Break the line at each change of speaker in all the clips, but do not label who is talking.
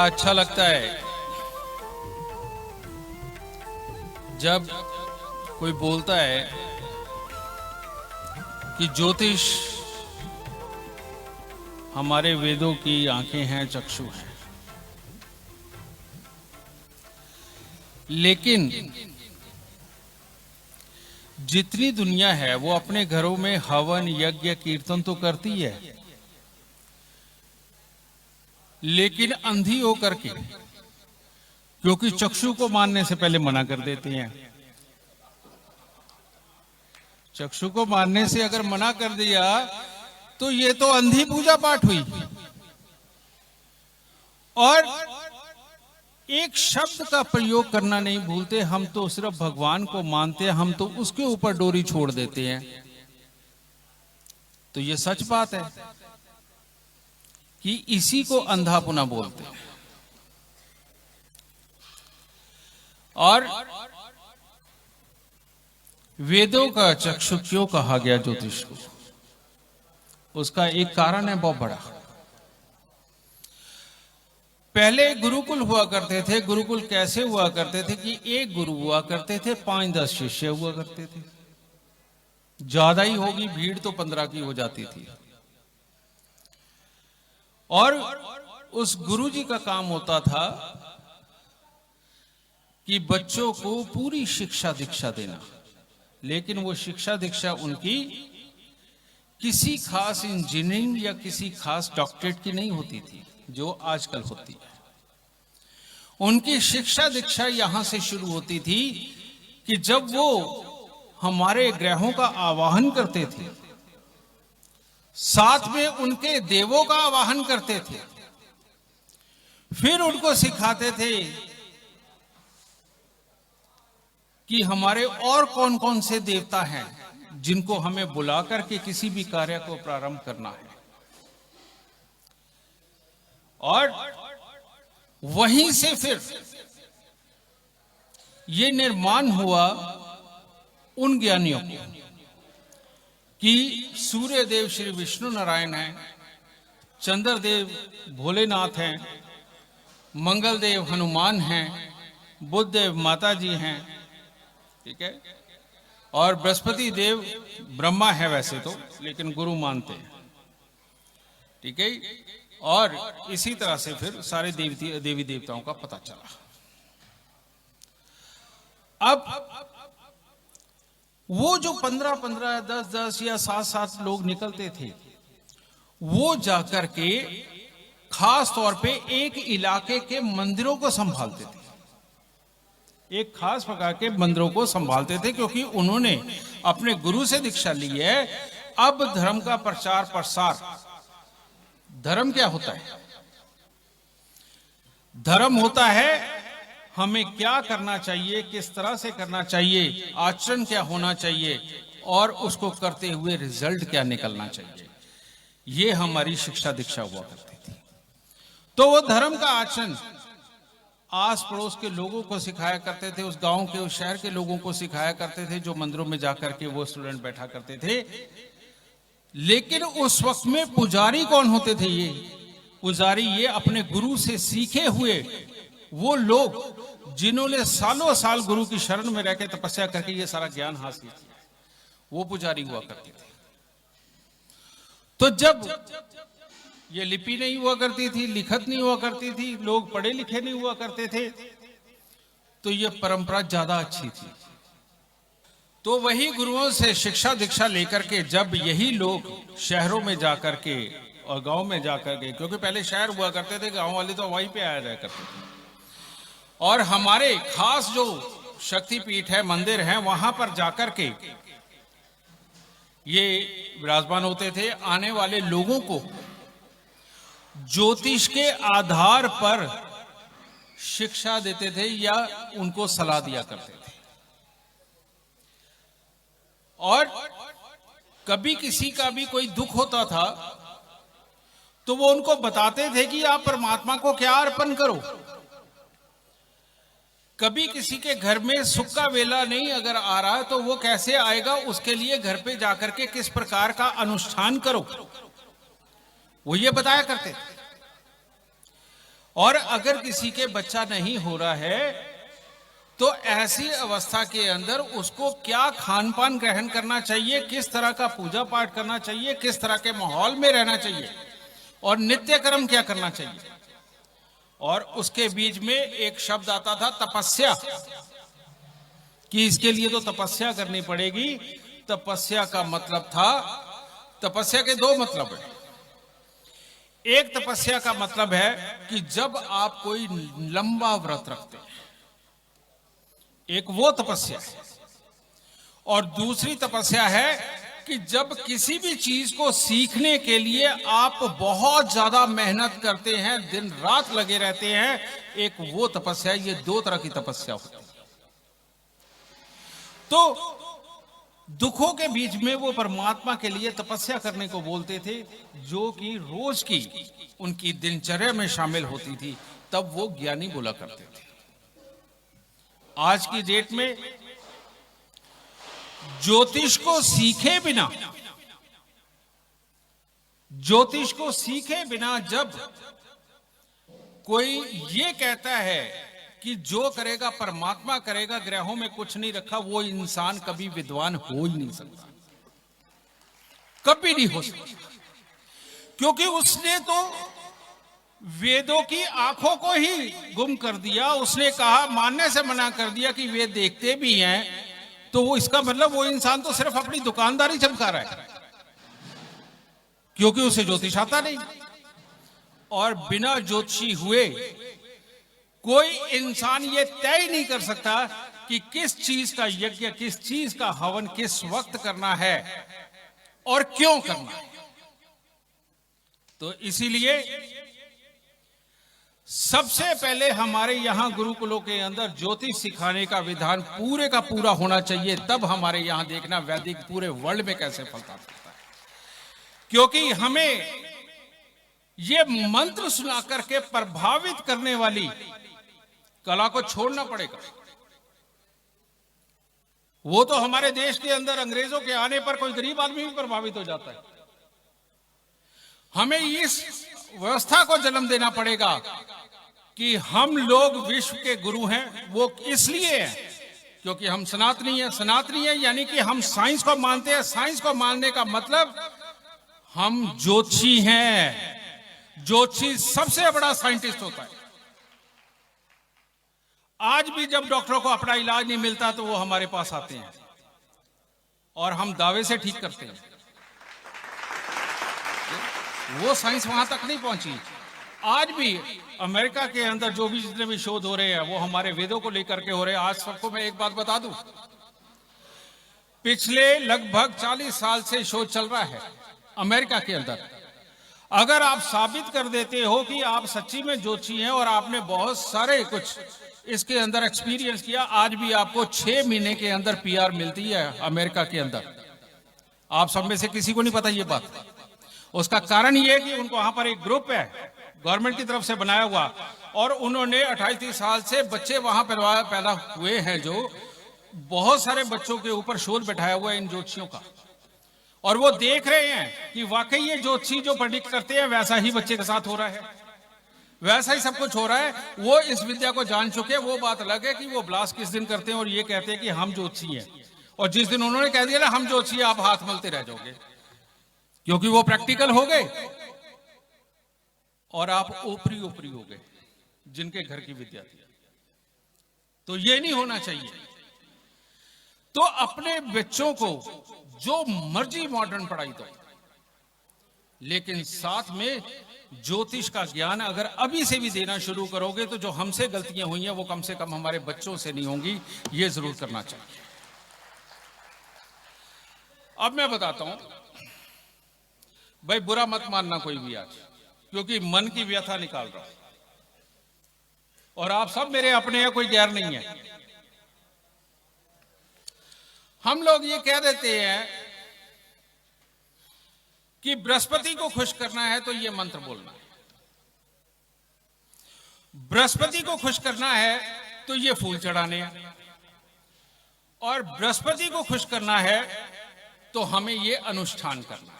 अच्छा लगता है जब कोई बोलता है कि ज्योतिष हमारे वेदों की आंखें हैं, चक्षु हैं। लेकिन जितनी दुनिया है वो अपने घरों में हवन, यज्ञ, कीर्तन तो करती है, लेकिन अंधी होकर के, क्योंकि चक्षु को मानने से पहले मना कर देते हैं। चक्षु को मानने से अगर मना कर दिया तो ये तो अंधी पूजा पाठ हुई। और एक शब्द का प्रयोग करना नहीं भूलते, हम तो सिर्फ भगवान को मानते हैं, हम तो उसके ऊपर डोरी छोड़ देते हैं। तो ये सच बात है कि इसी को अंधापुना बोलते हैं। और वेदों का चक्षु क्यों कहा गया ज्योतिष को, उसका एक कारण है बहुत बड़ा। पहले गुरुकुल हुआ करते थे। गुरुकुल कैसे हुआ करते थे कि एक गुरु हुआ करते थे, 5-10 शिष्य हुआ करते थे। ज्यादा ही होगी भीड़ तो 15 की हो जाती थी। और उस गुरु जी का काम होता था कि बच्चों को पूरी शिक्षा दीक्षा देना। लेकिन वो शिक्षा दीक्षा उनकी किसी खास इंजीनियरिंग या किसी खास डॉक्टरेट की नहीं होती थी जो आजकल होती है। उनकी शिक्षा दीक्षा यहां से शुरू होती थी कि जब वो हमारे ग्रहों का आवाहन करते थे, साथ में उनके देवों का आवाहन करते थे, फिर उनको सिखाते थे कि हमारे और कौन कौन से देवता हैं जिनको हमें बुला करके किसी भी कार्य को प्रारंभ करना है। और वहीं से फिर ये निर्माण हुआ उन ज्ञानियों को कि सूर्य देव श्री विष्णु नारायण हैं, चंद्रदेव भोलेनाथ हैं, मंगल देव हनुमान हैं, बुध देव माता जी हैं, ठीक है, और बृहस्पति देव ब्रह्मा है वैसे तो, लेकिन गुरु मानते हैं, ठीक है। और इसी तरह से फिर सारे देवी देवताओं का पता चला। अब वो जो 15-15, 10-10 या 7-7 लोग निकलते थे, वो जाकर के खास तौर पे एक इलाके के मंदिरों को संभालते थे। एक खास प्रकार के मंदिरों को संभालते थे, क्योंकि उन्होंने अपने गुरु से दीक्षा ली है। अब धर्म का प्रचार प्रसार, धर्म क्या होता है? धर्म होता है हमें क्या करना चाहिए, किस तरह से करना चाहिए, आचरण क्या होना चाहिए, और उसको करते हुए रिजल्ट क्या निकलना चाहिए। ये हमारी शिक्षा दीक्षा हुआ करती थी। तो वो धर्म का आचरण आस पड़ोस के लोगों को सिखाया करते थे, उस गांव के, उस शहर के लोगों को सिखाया करते थे, जो मंदिरों में जाकर के वो स्टूडेंट बैठा करते थे। लेकिन उस वक्त में पुजारी कौन होते थे? ये पुजारी ये अपने गुरु से सीखे हुए वो लोग जिन्होंने सालों साल गुरु की शरण में रहकर तपस्या करके ये सारा ज्ञान हासिल किया, वो पुजारी हुआ करते थे। तो जब ये लिपि नहीं हुआ करती थी, लिखत नहीं हुआ करती थी, लोग पढ़े लिखे नहीं हुआ करते थे, तो ये परंपरा ज्यादा अच्छी थी। तो वही गुरुओं से शिक्षा दीक्षा लेकर के जब यही लोग शहरों में जाकर के और गांव में जाकर के, क्योंकि पहले शहर हुआ करते थे, गांव वाले तो वहीं पे आया जाया करते थे, और हमारे खास जो शक्तिपीठ है, मंदिर है, वहां पर जाकर के ये विराजमान होते थे। आने वाले लोगों को ज्योतिष के आधार पर शिक्षा देते थे या उनको सलाह दिया करते थे। और कभी किसी का भी कोई दुख होता था तो वो उनको बताते थे कि आप परमात्मा को क्या अर्पण करो। कभी किसी के घर में सुख का वेला नहीं अगर आ रहा है तो वो कैसे आएगा, उसके लिए घर पे जाकर के किस प्रकार का अनुष्ठान करो, वो ये बताया करते थे। और अगर किसी के बच्चा नहीं हो रहा है तो ऐसी अवस्था के अंदर उसको क्या खान पान ग्रहण करना चाहिए, किस तरह का पूजा पाठ करना चाहिए, किस तरह के माहौल में रहना चाहिए और नित्य कर्म क्या करना चाहिए। और उसके बीच में एक शब्द आता था तपस्या, कि इसके लिए तो तपस्या करनी पड़ेगी। तपस्या का मतलब था, तपस्या के दो मतलब है। एक तपस्या का मतलब है कि जब आप कोई लंबा व्रत रखते हैं, एक वो तपस्या है। और दूसरी तपस्या है कि जब किसी भी चीज को सीखने के लिए आप बहुत ज्यादा मेहनत करते हैं, दिन रात लगे रहते हैं, एक वो तपस्या। ये दो तरह की तपस्या होती है। तो दुखों के बीच में वो परमात्मा के लिए तपस्या करने को बोलते थे, जो कि रोज की उनकी दिनचर्या में शामिल होती थी, तब वो ज्ञानी बोला करते थे। आज की डेट में ज्योतिष को सीखे बिना, ज्योतिष को सीखे बिना जब कोई ये कहता है कि जो करेगा परमात्मा करेगा, ग्रहों में कुछ नहीं रखा, वो इंसान कभी विद्वान हो ही नहीं सकता, कभी नहीं हो सकता। क्योंकि उसने तो वेदों की आंखों को ही गुम कर दिया। उसने कहा, मानने से मना कर दिया कि वेद देखते भी हैं, तो वो इसका मतलब वो इंसान तो सिर्फ अपनी दुकानदारी चमका रहा है, क्योंकि उसे ज्योतिष आता नहीं। और बिना ज्योतिषी हुए कोई इंसान ये तय नहीं कर सकता कि किस चीज का यज्ञ, किस चीज का हवन किस वक्त करना है और क्यों करना है। तो इसीलिए सबसे पहले हमारे यहां गुरुकुलों के अंदर ज्योतिष सिखाने का विधान पूरे का पूरा होना चाहिए। तब हमारे यहां देखना वैदिक पूरे वर्ल्ड में कैसे फलता सकता है। क्योंकि हमें ये मंत्र सुना करके प्रभावित करने वाली कला को छोड़ना पड़ेगा। वो तो हमारे देश के अंदर अंग्रेजों के आने पर कोई गरीब आदमी भी प्रभावित हो जाता है। हमें इस व्यवस्था को जन्म देना पड़ेगा कि हम लोग विश्व के गुरु हैं। वो इसलिए है क्योंकि हम सनातनी हैं। सनातनी है यानी कि हम साइंस को मानते हैं। साइंस को मानने का मतलब हम ज्योतिषी हैं। ज्योतिषी सबसे बड़ा साइंटिस्ट होता है। आज भी जब डॉक्टरों को अपना इलाज नहीं मिलता तो वो हमारे पास आते हैं और हम दावे से ठीक करते हैं। वो साइंस वहां तक नहीं पहुंची। आज भी अमेरिका के अंदर जो भी जितने भी शोध हो रहे हैं वो हमारे वेदों को लेकर के हो रहे हैं। आज सबको मैं एक बात बता दूं, पिछले लगभग 40 साल से शोध चल रहा है अमेरिका के अंदर। अगर आप साबित कर देते हो कि आप सच्ची में ज्योतिषी हैं और आपने बहुत सारे कुछ इसके अंदर एक्सपीरियंस किया, आज भी आपको 6 महीने के अंदर पीआर मिलती है अमेरिका के अंदर। आप सब में से किसी को नहीं पता ये बात। उसका कारण ये है कि उनको वहां पर एक ग्रुप है गवर्नमेंट की तरफ से बनाया हुआ, और उन्होंने 28-30 साल से बच्चे वहां पैदा हुए हैं, जो बहुत सारे बच्चों के ऊपर शोध बैठाया हुआ है इन ज्योतिषियों का। और वो देख रहे हैं कि वाकई ये ज्योतिषी जो प्रेडिक्ट करते हैं वैसा ही बच्चे के साथ हो रहा है, वैसा ही सब कुछ हो रहा है। वो इस विद्या को जान चुके। वो बात अलग है कि वो ब्लास्ट किस दिन करते हैं और ये कहते हैं कि हम ज्योतिषी हैं, और जिस दिन उन्होंने कह दिया ना हम ज्योतिषी, आप हाथ मलते रह जाओगे, क्योंकि वो प्रैक्टिकल हो गए और आप ऊपरी ऊपरी हो गए जिनके घर की विद्या थी। तो ये नहीं होना चाहिए। तो अपने बच्चों को जो मर्जी मॉडर्न पढ़ाई दो, लेकिन साथ में ज्योतिष का ज्ञान अगर अभी से भी देना शुरू करोगे तो जो हमसे गलतियां हुई हैं वो कम से कम हमारे बच्चों से नहीं होंगी। ये जरूर करना चाहिए। अब मैं बताता हूं, भाई बुरा मत मानना कोई भी आज, क्योंकि मन की व्यथा निकाल रहा हूं और आप सब मेरे अपने हैं, कोई गैर नहीं है। हम लोग ये कह देते हैं कि बृहस्पति को खुश करना है तो ये मंत्र बोलना है, बृहस्पति को खुश करना है तो ये फूल चढ़ाने हैं, और बृहस्पति को खुश करना है तो हमें ये अनुष्ठान करना है।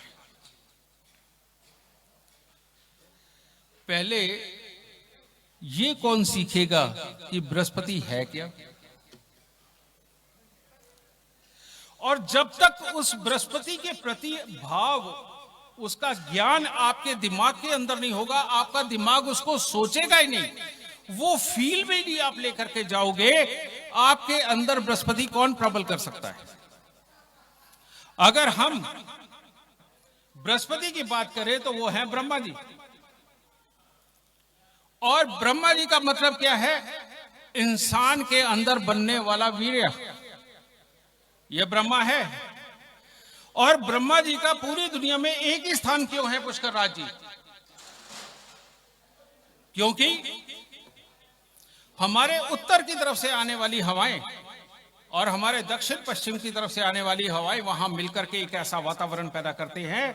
पहले ये कौन सीखेगा कि बृहस्पति है क्या? और जब तक उस बृहस्पति के प्रति भाव, उसका ज्ञान आपके दिमाग के अंदर नहीं होगा, आपका दिमाग उसको सोचेगा ही नहीं, वो फील भी नहीं आप लेकर के जाओगे, आपके अंदर बृहस्पति कौन प्रबल कर सकता है? अगर हम बृहस्पति की बात करें तो वो है ब्रह्मा जी। और ब्रह्मा जी का मतलब क्या है? इंसान के अंदर बनने वाला वीर्य, यह ब्रह्मा है। और ब्रह्मा जी का पूरी दुनिया में एक ही स्थान क्यों है? पुष्कर राज जी। क्योंकि हमारे उत्तर की तरफ से आने वाली हवाएं और हमारे दक्षिण पश्चिम की तरफ से आने वाली हवाएं वहां मिलकर के एक ऐसा वातावरण पैदा करते हैं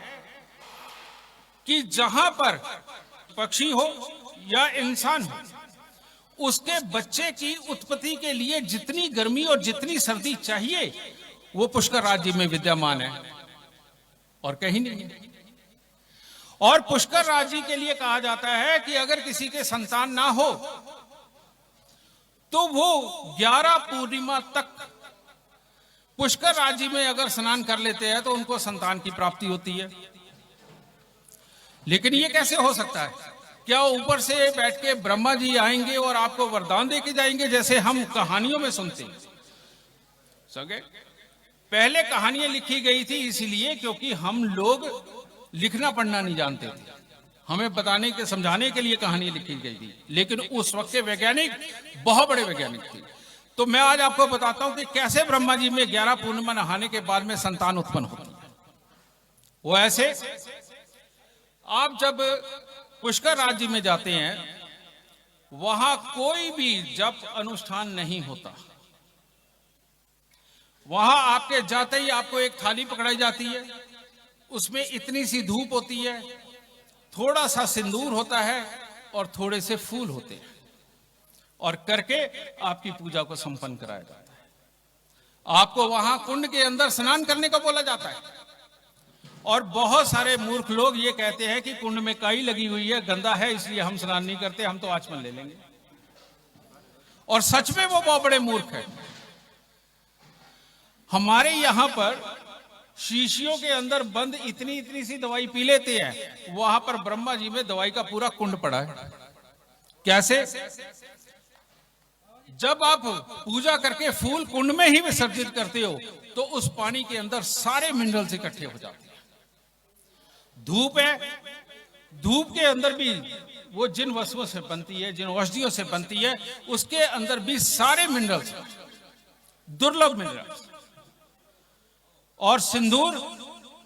कि जहां पर पक्षी हो या इंसान हो, उसके बच्चे की उत्पत्ति के लिए जितनी गर्मी और जितनी सर्दी चाहिए वो पुष्कर राज्य में विद्यमान है और कहीं नहीं है। और पुष्कर राज्य के लिए कहा जाता है कि अगर किसी के संतान ना हो तो वो 11 पूर्णिमा तक पुष्कर राज्य में अगर स्नान कर लेते हैं तो उनको संतान की प्राप्ति होती है। लेकिन ये कैसे हो सकता है? क्या ऊपर से बैठ के ब्रह्मा जी आएंगे और आपको वरदान देके जाएंगे जैसे हम कहानियों में सुनते हैं? सगे पहले कहानियां लिखी गई थी इसलिए क्योंकि हम लोग लिखना पढ़ना नहीं जानते थे, हमें बताने के समझाने के लिए कहानियां लिखी गई थी। लेकिन उस वक्त के वैज्ञानिक बहुत बड़े वैज्ञानिक थे। तो मैं आज आपको बताता हूं कि कैसे ब्रह्मा जी में 11 पूर्णिमा नहाने के बाद में संतान उत्पन्न होती है। वो ऐसे, आप जब पुष्कर राज्य में जाते हैं वहां कोई भी जप अनुष्ठान नहीं होता। वहां आपके जाते ही आपको एक थाली पकड़ाई जाती है, उसमें इतनी सी धूप होती है, थोड़ा सा सिंदूर होता है और थोड़े से फूल होते हैं, और करके आपकी पूजा को संपन्न कराया जाता है। आपको वहां कुंड के अंदर स्नान करने को बोला जाता है। और बहुत सारे मूर्ख लोग ये कहते हैं कि कुंड में काई लगी हुई है, गंदा है, इसलिए हम स्नान नहीं करते, हम तो आचमन ले लेंगे। और सच में वो बहुत बड़े मूर्ख है। हमारे यहां पर शीशियों के अंदर बंद इतनी इतनी सी दवाई पी लेते हैं, वहां पर ब्रह्मा जी में दवाई का पूरा कुंड पड़ा है। कैसे? जब आप पूजा करके फूल कुंड में ही विसर्जित करते हो तो उस पानी के अंदर सारे मिनरल्स इकट्ठे हो जाते हैं। धूप है, धूप के अंदर भी वो जिन वस्तुओं से बनती है, जिन औषधियों से बनती है, उसके अंदर भी सारे मिनरल्स, दुर्लभ मिनरल्स। और सिंदूर,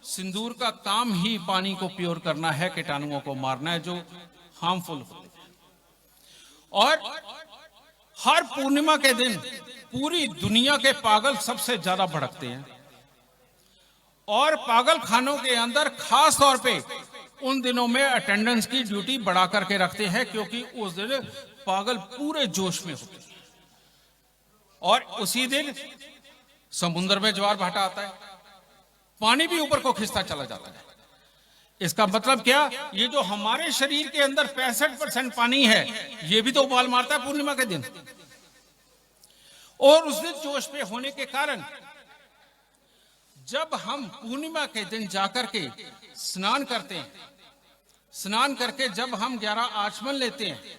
सिंदूर का काम ही पानी को प्योर करना है, कीटाणुओं को मारना है जो हार्मफुल होते हैं। और हर पूर्णिमा के दिन पूरी दुनिया के पागल सबसे ज्यादा भड़कते हैं, और पागल खानों के अंदर खास तौर पे उन दिनों में अटेंडेंस की ड्यूटी बढ़ा करके रखते हैं, क्योंकि उस दिन पागल पूरे जोश में होते हैं। और उसी दिन समुद्र में ज्वार भाटा आता है, पानी भी ऊपर को खिंचता चला जाता है। इसका मतलब क्या? ये जो हमारे शरीर के अंदर 65% पानी है, ये भी तो उबाल मारता है पूर्णिमा के दिन। और उस दिन जोश पे होने के कारण जब हम पूर्णिमा के दिन जाकर के स्नान करते हैं, स्नान करके जब हम 11 आचमन लेते हैं,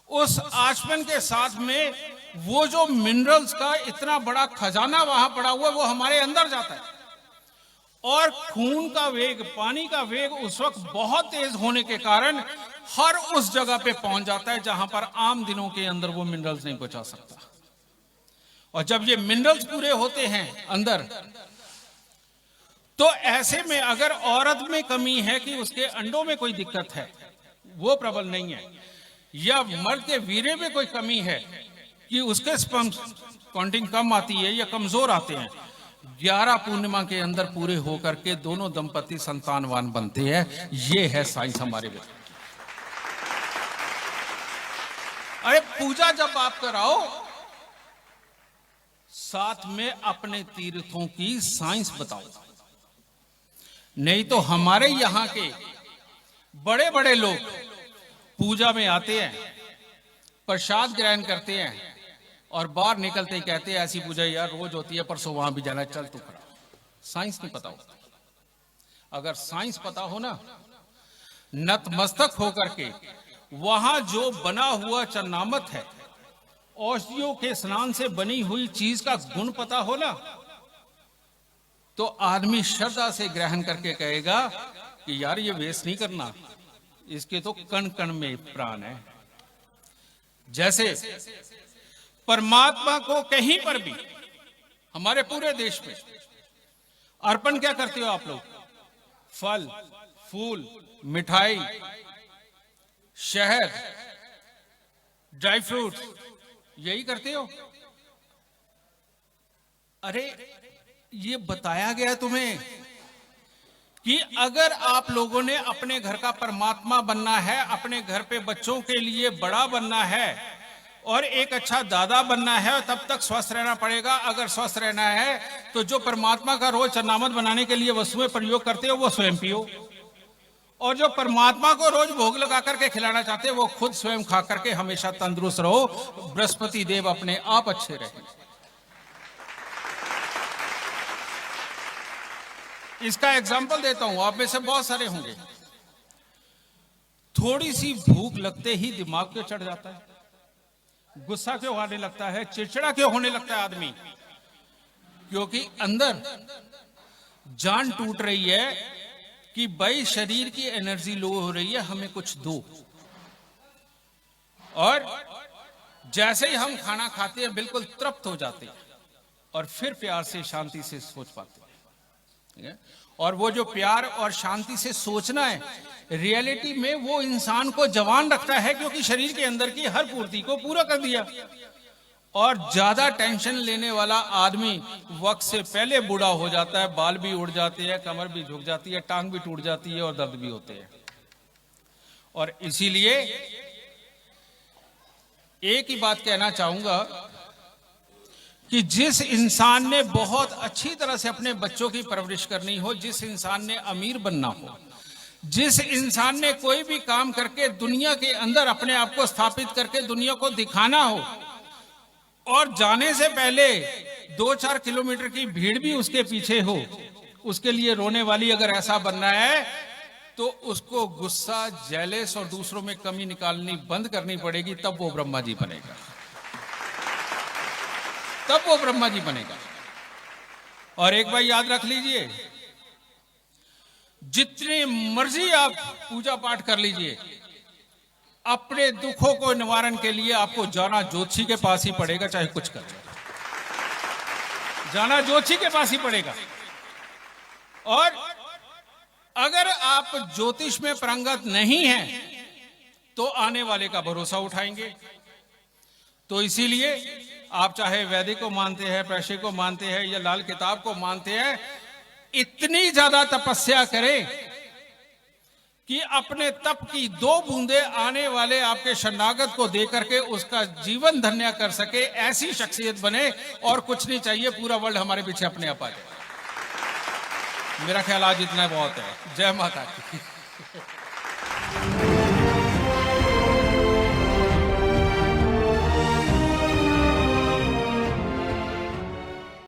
उस आचमन के साथ में वो जो मिनरल्स का इतना बड़ा खजाना वहां पड़ा हुआ है वो हमारे अंदर जाता है। और खून का वेग, पानी का वेग उस वक्त बहुत तेज होने के कारण हर उस जगह पे पहुंच जाता है जहां पर आम दिनों के अंदर वो मिनरल्स नहीं पहुंचा सकता। और जब ये मिनरल्स पूरे होते हैं अंदर, तो ऐसे में अगर औरत में कमी है कि उसके अंडों में कोई दिक्कत है, वो प्रबल नहीं है, या मर्द के वीर्य में कोई कमी है कि उसके स्पर्म काउंटिंग कम आती है या कमजोर आते हैं, 11 पूर्णिमा के अंदर पूरे होकर के दोनों दंपति संतानवान बनते हैं। ये है साइंस हमारे में। अरे पूजा जब आप कराओ, साथ में अपने तीर्थों की साइंस बताओ। नहीं तो हमारे यहां के बड़े बड़े लोग पूजा में आते हैं, प्रसाद ग्रहण करते हैं और बाहर निकलते ही कहते हैं ऐसी पूजा यार रोज होती है, परसों वहां भी जाना, चल तू खड़ा। साइंस नहीं पता होता। अगर साइंस पता हो ना, नतमस्तक होकर के वहां जो बना हुआ चरनामत है, औषधियों के स्नान से बनी हुई चीज का गुण पता हो ना, तो आदमी श्रद्धा से ग्रहण करके कहेगा कि यार ये वेस्ट नहीं करना, इसके तो कण कण में प्राण है। जैसे परमात्मा को कहीं पर भी हमारे पूरे देश में अर्पण क्या करते हो आप लोग? फल, फूल, मिठाई, शहद, ड्राई फ्रूट, यही करते हो। अरे ये बताया गया तुम्हें कि अगर आप लोगों ने अपने घर का परमात्मा बनना है, अपने घर पे बच्चों के लिए बड़ा बनना है और एक अच्छा दादा बनना है, तब तक स्वस्थ रहना पड़ेगा। अगर स्वस्थ रहना है तो जो परमात्मा का रोज चरनामत बनाने के लिए वस्तुएं प्रयोग करते हो वो स्वयं पियो, और जो परमात्मा को रोज भोग लगा करके खिलाना चाहते हो वो खुद स्वयं खा करके हमेशा तंदुरुस्त रहो। बृहस्पति देव अपने आप अच्छे रहे। इसका एग्जाम्पल देता हूं, आप में से बहुत सारे होंगे, थोड़ी सी भूख लगते ही दिमाग क्यों चढ़ जाता है, गुस्सा क्यों आने लगता है, चिड़चिड़ा क्यों होने लगता है आदमी? क्योंकि अंदर जान टूट रही है कि भाई शरीर की एनर्जी लो हो रही है, हमें कुछ दो। और जैसे ही हम खाना खाते हैं बिल्कुल तृप्त हो जाते हैं और फिर प्यार से शांति से सोच पाते हैं। और वो जो प्यार और शांति से सोचना है, रियलिटी में वो इंसान को जवान रखता है, क्योंकि शरीर के अंदर की हर पूर्ति को पूरा कर दिया। और ज्यादा टेंशन लेने वाला आदमी वक्त से पहले बूढ़ा हो जाता है, बाल भी उड़ जाते हैं, कमर भी झुक जाती है, टांग भी टूट जाती है और दर्द भी होते हैं। और इसीलिए एक ही बात कहना चाहूंगा कि जिस इंसान ने बहुत अच्छी तरह से अपने बच्चों की परवरिश करनी हो, जिस इंसान ने अमीर बनना हो, जिस इंसान ने कोई भी काम करके दुनिया के अंदर अपने आप को स्थापित करके दुनिया को दिखाना हो, और जाने से पहले 2-4 किलोमीटर की भीड़ भी उसके पीछे हो, उसके लिए रोने वाली अगर ऐसा बनना है तो उसको गुस्सा, जेलस और दूसरों में कमी निकालनी बंद करनी पड़ेगी, तब वो ब्रह्मा जी बनेगा, तब वो ब्रह्मा जी बनेगा। और एक बार याद रख लीजिए, जितने मर्जी आप पूजा पाठ कर लीजिए, अपने दुखों को निवारण के लिए आपको जाना ज्योतिषी के पास ही पड़ेगा, चाहे कुछ कर जाना ज्योतिषी के पास ही पड़ेगा। और अगर आप ज्योतिष में पारंगत नहीं हैं तो आने वाले का भरोसा उठाएंगे। तो इसीलिए आप चाहे वैदिक को मानते हैं, पैसे को मानते हैं या लाल किताब को मानते हैं, इतनी ज्यादा तपस्या करें कि अपने तप की 2 बूंदे आने वाले आपके शरणागत को दे करके उसका जीवन धन्य कर सके, ऐसी शख्सियत बने। और कुछ नहीं चाहिए, पूरा वर्ल्ड हमारे पीछे अपने आप आ जाए। मेरा ख्याल आज इतना बहुत है। जय माता की।